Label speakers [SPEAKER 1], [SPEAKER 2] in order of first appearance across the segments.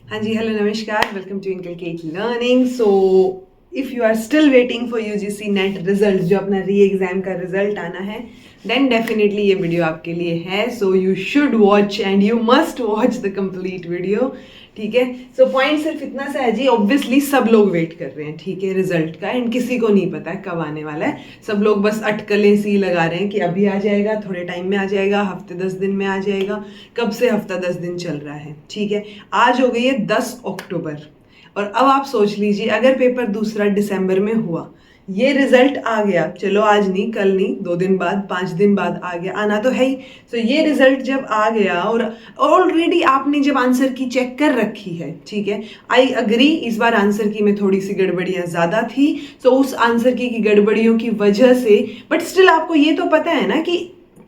[SPEAKER 1] हाँ जी, हेलो नमस्कार, welcome to inculcate learning. So if you are still waiting for UGC NET result, जो अपना री एग्ज़ाम का रिजल्ट आना है, देन डेफिनेटली ये वीडियो आपके लिए है। So you should watch and you must watch the complete video. ठीक है, सो पॉइंट सिर्फ इतना सा है जी, ऑब्वियसली सब लोग वेट कर रहे हैं, ठीक है, रिजल्ट का, एंड किसी को नहीं पता है कब आने वाला है। सब लोग बस अटकलें सी लगा रहे हैं कि अभी आ जाएगा, थोड़े टाइम में आ जाएगा, हफ्ते 10 दिन में आ जाएगा। कब से हफ्ता 10 दिन चल रहा है, ठीक है। आज हो गई है 10 अक्टूबर, और अब आप सोच लीजिए अगर पेपर दूसरा दिसंबर में हुआ, ये रिजल्ट आ गया, चलो आज नहीं, कल नहीं, 2 दिन बाद, 5 दिन बाद आ गया, आना तो है ही। तो ये रिजल्ट जब आ गया और ऑलरेडी आपने जब आंसर की चेक कर रखी है, ठीक है, आई अग्री, इस बार आंसर की में थोड़ी सी गड़बड़ियां ज्यादा थी। तो उस आंसर की गड़बड़ियों की वजह से, बट स्टिल आपको ये तो पता है ना कि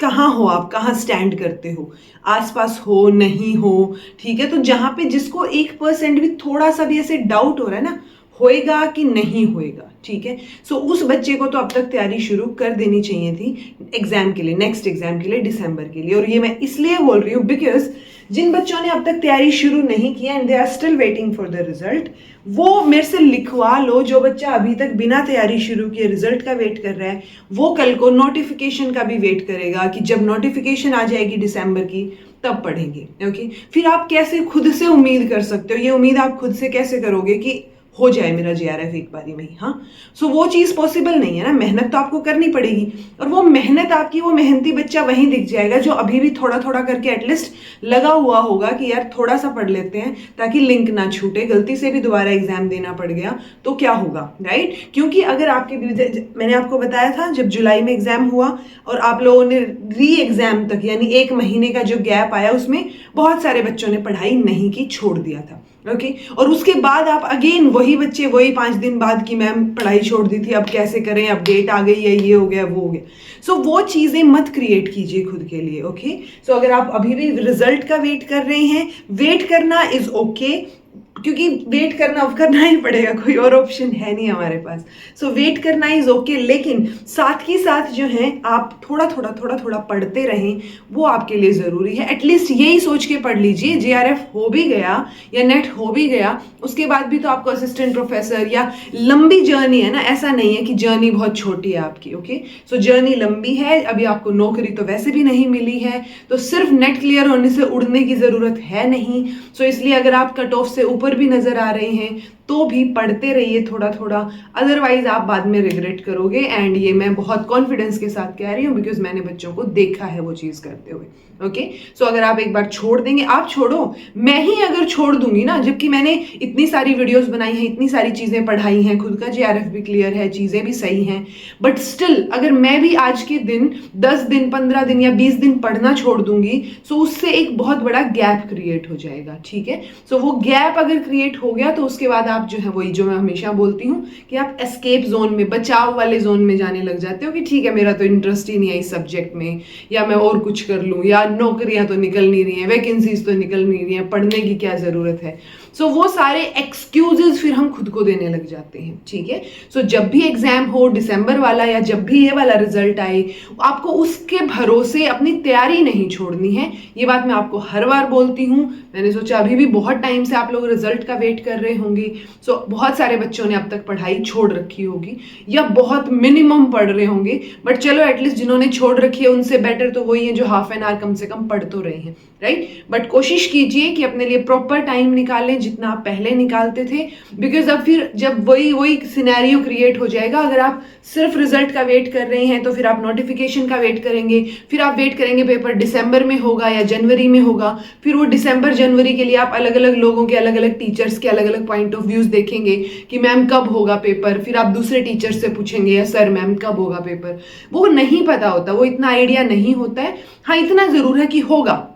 [SPEAKER 1] कहाँ हो आप, कहाँ स्टैंड करते हो, आसपास हो नहीं हो, ठीक है। तो जहां पे जिसको 1% भी थोड़ा सा भी ऐसे डाउट हो रहा है ना, होएगा कि नहीं होएगा, ठीक है, सो उस बच्चे को तो अब तक तैयारी शुरू कर देनी चाहिए थी एग्जाम के लिए, नेक्स्ट एग्जाम के लिए, दिसंबर के लिए। और ये मैं इसलिए बोल रही हूँ बिकॉज जिन बच्चों ने अब तक तैयारी शुरू नहीं की and they are still waiting for the result, वो मेरे से लिखवा लो। जो बच्चा अभी तक बिना तैयारी शुरू किए रिजल्ट का वेट कर रहा है, वो कल को नोटिफिकेशन का भी वेट करेगा कि जब नोटिफिकेशन आ जाएगी दिसंबर की तब पढ़ेंगे। ओके, फिर आप कैसे खुद से उम्मीद कर सकते हो, ये उम्मीद आप खुद से कैसे करोगे कि हो जाए मेरा जेआरएफ एक बारी में ही। हाँ, सो वो चीज पॉसिबल नहीं है ना, मेहनत तो आपको करनी पड़ेगी। और वो मेहनत आपकी, वो मेहनती बच्चा वहीं दिख जाएगा जो अभी भी थोड़ा थोड़ा करके एटलीस्ट लगा हुआ होगा कि यार थोड़ा सा पढ़ लेते हैं ताकि लिंक ना छूटे, गलती से भी दोबारा एग्जाम देना पड़ गया तो क्या होगा, राइट। क्योंकि अगर आपके, मैंने आपको बताया था जब जुलाई में एग्जाम हुआ और आप लोगों ने री एग्जाम तक यानी 1 महीने का जो गैप आया, उसमें बहुत सारे बच्चों ने पढ़ाई नहीं की, छोड़ दिया था। ओके, और उसके बाद आप अगेन वही बच्चे वही 5 दिन बाद की मैम पढ़ाई छोड़ दी थी, अब कैसे करें, अपडेट आ गई है, ये हो गया वो हो गया। सो वो चीजें मत क्रिएट कीजिए खुद के लिए। ओके, सो अगर आप अभी भी रिजल्ट का वेट कर रहे हैं, वेट करना इज ओके, क्योंकि वेट करना ही पड़ेगा, कोई और ऑप्शन है नहीं हमारे पास। सो वेट करना इज ओके, लेकिन साथ ही साथ जो है आप थोड़ा थोड़ा पढ़ते रहें, वो आपके लिए जरूरी है। एटलीस्ट यही सोच के पढ़ लीजिए, जेआरएफ हो भी गया या नेट हो भी गया, उसके बाद भी तो आपको असिस्टेंट प्रोफेसर, या लंबी जर्नी है ना, ऐसा नहीं है कि जर्नी बहुत छोटी है आपकी। ओके, सो जर्नी लंबी है, अभी आपको नौकरी तो वैसे भी नहीं मिली है, तो सिर्फ नेट क्लियर होने से उड़ने की जरूरत है नहीं। सो इसलिए अगर आप कट ऑफ से ऊपर भी नजर आ रहे हैं तो भी पढ़ते रहिए थोड़ा थोड़ा, अदरवाइज आप बाद में रिग्रेट करोगे। एंड ये मैं बहुत कॉन्फिडेंस के साथ कह रही हूँ बिकॉज मैंने बच्चों को देखा है वो चीज करते हुए। ओके, सो अगर आप एक बार छोड़ देंगे, आप छोड़ो, मैं ही अगर छोड़ दूंगी ना, जबकि मैंने इतनी सारी वीडियोस बनाई हैं, इतनी सारी चीजें पढ़ाई हैं, खुद का जेआरएफ भी क्लियर है, चीजें भी सही हैं, बट स्टिल अगर मैं भी आज के दिन 10 दिन 15 दिन या 20 दिन पढ़ना छोड़ दूंगी, सो उससे एक बहुत बड़ा गैप क्रिएट हो जाएगा, ठीक है। सो वो गैप अगर क्रिएट हो गया तो उसके बाद आप जो है, वही जो मैं हमेशा बोलती हूँ कि आप एस्केप जोन में, बचाव वाले जोन में जाने लग जाते हो कि ठीक है, मेरा तो इंटरेस्ट ही नहीं है इस सब्जेक्ट में, या मैं और कुछ कर लूँ, या नौकरियां तो निकल नहीं रही हैं, वैकेंसीज तो निकल नहीं रही हैं, पढ़ने की क्या जरूरत है। सो वो सारे एक्सक्यूजेस फिर हम खुद को देने लग जाते हैं, ठीक है। सो जब भी एग्जाम हो दिसंबर वाला, या जब भी ये वाला रिजल्ट आए, आपको उसके भरोसे अपनी तैयारी नहीं छोड़नी है। ये बात मैं आपको हर बार बोलती हूँ, मैंने सोचा अभी भी बहुत टाइम से आप लोग रिजल्ट का वेट कर रहे होंगे। सो बहुत सारे बच्चों ने अब तक पढ़ाई छोड़ रखी होगी, या बहुत मिनिमम पढ़ रहे होंगे, बट चलो एटलीस्ट जिन्होंने छोड़ रखी है उनसे बेटर तो वही है जो हाफ एन आवर कम से कम पढ़ तो रहे हैं, राइट। बट कोशिश कीजिए कि अपने लिए प्रॉपर टाइम निकालें जितना आप पहले निकालते थे, बिकॉज अब फिर जब वही सिनेरियो क्रिएट हो जाएगा। अगर आप सिर्फ रिजल्ट का वेट कर रहे हैं तो फिर आप नोटिफिकेशन का वेट करेंगे, फिर आप वेट करेंगे पेपर दिसंबर में होगा या जनवरी में होगा, फिर वो दिसंबर जनवरी के लिए आप अलग अलग लोगों के, अलग अलग टीचर्स के अलग अलग पॉइंट ऑफ व्यूज देखेंगे कि मैम कब होगा पेपर, फिर आप दूसरे टीचर से पूछेंगे या सर मैम कब होगा पेपर। वो नहीं पता होता, वो इतना आइडिया नहीं होता है। हाँ, इतना जरूर है कि होगा।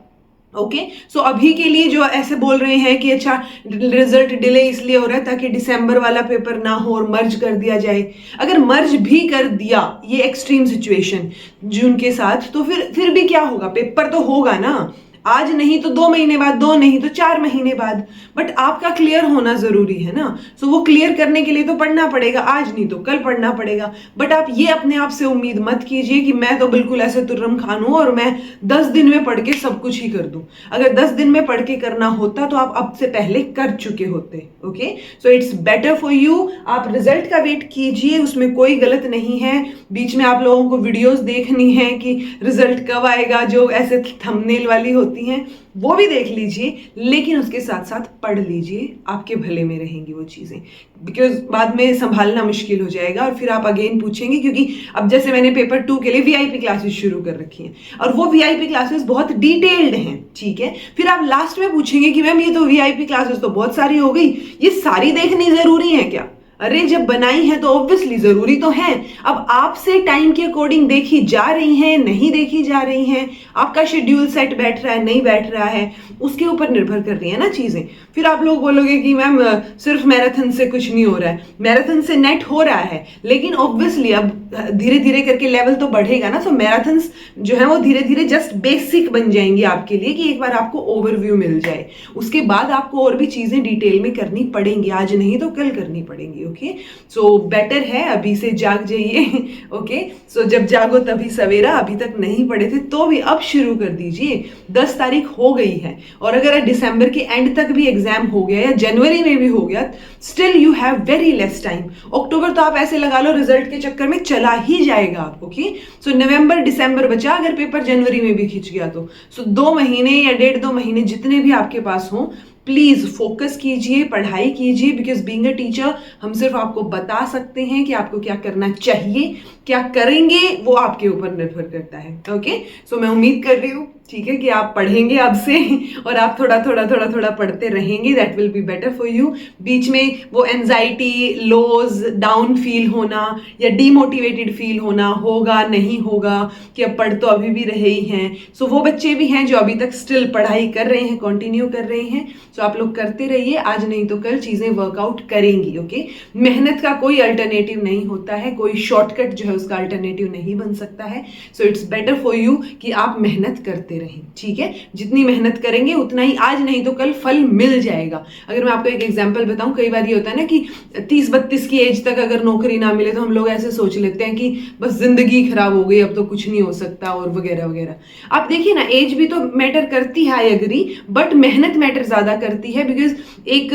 [SPEAKER 1] ओके, सो अभी के लिए जो ऐसे बोल रहे हैं कि अच्छा रिजल्ट डिले इसलिए हो रहा है ताकि दिसंबर वाला पेपर ना हो और मर्ज कर दिया जाए, अगर मर्ज भी कर दिया ये एक्सट्रीम सिचुएशन जून के साथ, तो फिर भी क्या होगा, पेपर तो होगा ना। आज नहीं तो 2 महीने बाद, 2 नहीं तो 4 महीने बाद, बट आपका क्लियर होना जरूरी है ना। सो वो क्लियर करने के लिए तो पढ़ना पड़ेगा, आज नहीं तो कल पढ़ना पड़ेगा। बट आप ये अपने आप से उम्मीद मत कीजिए कि मैं तो बिल्कुल ऐसे तुर्रम खान हूं और मैं 10 दिन में पढ़ के सब कुछ ही कर दूं। अगर 10 दिन में पढ़ के करना होता तो आप अब से पहले कर चुके होते। Okay, so it's better for you. आप रिजल्ट का वेट कीजिए, उसमें कोई गलत नहीं है। बीच में आप लोगों को वीडियोस देखनी है कि रिजल्ट कब आएगा, जो ऐसे थंबनेल वाली होती हैं, वो भी देख लीजिए, लेकिन उसके साथ साथ पढ़ लीजिए, आपके भले में रहेंगी वो चीजें। बिकॉज बाद में संभालना मुश्किल हो जाएगा और फिर आप अगेन पूछेंगे, क्योंकि अब जैसे मैंने पेपर 2 के लिए वीआईपी क्लासेस शुरू कर रखी हैं और वो वीआईपी क्लासेस बहुत डिटेल्ड हैं, ठीक है। फिर आप लास्ट में पूछेंगे कि मैम ये तो वीआईपी क्लासेस तो बहुत सारी हो गई, ये सारी देखनी जरूरी है क्या? अरे जब बनाई है तो ऑब्वियसली जरूरी तो है। अब आपसे टाइम के अकॉर्डिंग देखी जा रही हैं, नहीं देखी जा रही हैं, आपका शेड्यूल सेट बैठ रहा है, नहीं बैठ रहा है, उसके ऊपर निर्भर कर रही है ना चीजें। फिर आप लोग बोलोगे कि मैम सिर्फ मैराथन से कुछ नहीं हो रहा है। मैराथन से नेट हो रहा है, लेकिन ऑब्वियसली अब धीरे धीरे करके लेवल तो बढ़ेगा ना। सो मैराथन जो है वो धीरे धीरे जस्ट बेसिक बन जाएंगे आपके लिए, कि एक बार आपको ओवरव्यू मिल जाए, उसके बाद आपको और भी चीजें डिटेल में करनी पड़ेंगी, आज नहीं तो कल करनी पड़ेंगी। ओके, सो बेटर है अभी से जाग जाइए। ओके, सो जब जागो तभी सवेरा। अभी तक नहीं पढ़े थे तो भी अब शुरू कर दीजिए। 10 तारीख हो गई है और अगर दिसंबर के एंड तक भी एग्जाम हो गया या जनवरी में भी हो गया, still you have very less time. अक्टूबर तो आप ऐसे लगा लो रिजल्ट के चक्कर में चला ही जाएगा। ओके, सो नवंबर दिसंबर बचा, अगर पेपर जनवरी में भी खिंच गया तो 2 महीने या 1.5-2 महीने जितने भी आपके पास हों, प्लीज फोकस कीजिए, पढ़ाई कीजिए। बिकॉज बीइंग अ टीचर हम सिर्फ आपको बता सकते हैं कि आपको क्या करना चाहिए, क्या करेंगे वो आपके ऊपर निर्भर करता है। ओके, सो मैं उम्मीद कर रही हूँ, ठीक है, कि आप पढ़ेंगे अब से और आप थोड़ा थोड़ा पढ़ते रहेंगे। That will be better for you. बीच में वो एंजाइटी, लोज, डाउन फील होना या डीमोटिवेटेड फील होना होगा नहीं होगा कि अब पढ़ तो अभी भी रहे ही हैं। सो वो बच्चे भी हैं जो अभी तक स्टिल पढ़ाई कर रहे हैं, कंटिन्यू कर रहे हैं। सो आप लोग करते रहिए, आज नहीं तो कल चीजें वर्कआउट करेंगी। ओके, मेहनत का कोई अल्टरनेटिव नहीं होता है, कोई शॉर्टकट जो है उसका अल्टरनेटिव नहीं बन सकता है। So it's better for you कि आप मेहनत करते रहें, ठीक है। जितनी मेहनत करेंगे उतना ही आज नहीं तो कल फल मिल जाएगा। अगर मैं आपको एक एग्जांपल बताऊं, कई बार ये होता है ना कि 30-32 की एज तक अगर नौकरी ना मिले तो हम लोग ऐसे सोच लेते हैं कि बस जिंदगी खराब हो गई, अब तो कुछ नहीं हो सकता और वगैरह वगैरह। आप देखिए ना, एज भी तो मैटर करती है, आई एग्री, बट मेहनत मैटर ज्यादा करती है। बिकॉज एक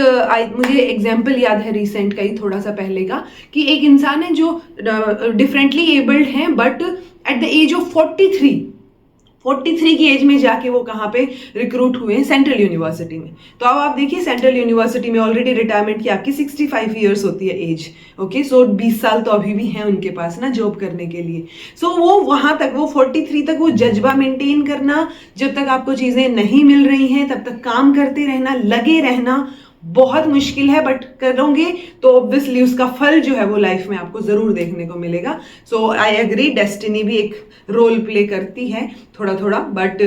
[SPEAKER 1] मुझे एग्जाम्पल याद है रिसेंट का ही, थोड़ा सा पहले का, कि एक इंसान है जो डिफरेंटली एबल्ड है, but at the age of 43 की एज में जाके वो कहाँ पे रिक्रूट हुए हैं, सेंट्रल यूनिवर्सिटी में। तो अब आप देखिए, सेंट्रल यूनिवर्सिटी में ऑलरेडी रिटायरमेंट की आपकी 65 ईयर्स होती है एज। ओके, सो 20 साल तो अभी भी हैं उनके पास ना जॉब करने के लिए। सो वो वहां तक, वो 43 तक वो जज्बा मेंटेन करना, जब तक आपको चीजें नहीं मिल रही हैं तब तक काम करते रहना, लगे रहना बहुत मुश्किल है, बट करोगे तो ऑब्वियसली उसका फल जो है वो लाइफ में आपको जरूर देखने को मिलेगा। सो आई एग्री, डेस्टिनी भी एक रोल प्ले करती है थोड़ा, बट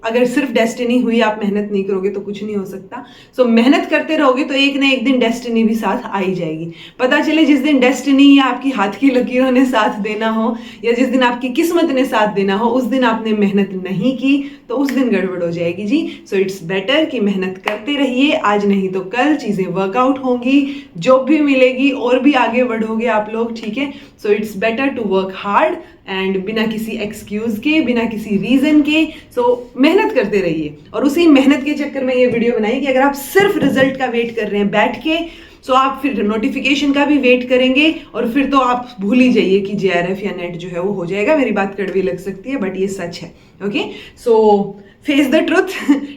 [SPEAKER 1] अगर सिर्फ डेस्टिनी हुई, आप मेहनत नहीं करोगे तो कुछ नहीं हो सकता। सो मेहनत करते रहोगे तो एक ना एक दिन डेस्टिनी भी साथ आ ही जाएगी। पता चले जिस दिन डेस्टिनी या आपकी हाथ की लकीरों ने साथ देना हो, या जिस दिन आपकी किस्मत ने साथ देना हो, उस दिन आपने मेहनत नहीं की तो उस दिन गड़बड़ हो जाएगी जी। सो इट्स बेटर कि मेहनत करते रहिए, आज नहीं तो कल चीजें वर्कआउट होंगी, जॉब भी मिलेगी और भी आगे बढ़ोगे आप लोग, ठीक है। So it's better to work hard and बिना किसी एक्सक्यूज के, बिना किसी रीजन के। सो मेहनत करते रहिए, और उसी मेहनत के चक्कर में ये वीडियो बनाई कि अगर आप सिर्फ रिजल्ट का वेट कर रहे हैं बैठ के, सो आप फिर नोटिफिकेशन का भी वेट करेंगे और फिर तो आप भूल ही जाइए कि जेआरएफ या नेट जो है वो हो जाएगा। मेरी बात कड़वी लग सकती है बट ये सच है। Okay, so face the truth,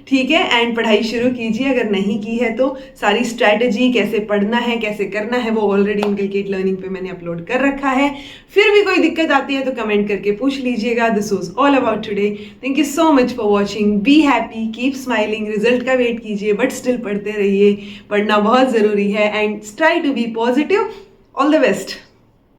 [SPEAKER 1] ठीक है, एंड पढ़ाई शुरू कीजिए। अगर नहीं की है तो सारी स्ट्रैटेजी, कैसे पढ़ना है, कैसे करना है, वो ऑलरेडी इनकलकेट लर्निंग पे मैंने अपलोड कर रखा है। फिर भी कोई दिक्कत आती है तो कमेंट करके पूछ लीजिएगा। This was all about today. Thank you so much for watching. Be happy, keep smiling. Result का वेट कीजिए बट स्टिल पढ़ते रहिए, पढ़ना बहुत जरूरी है, and try to be positive. All the best.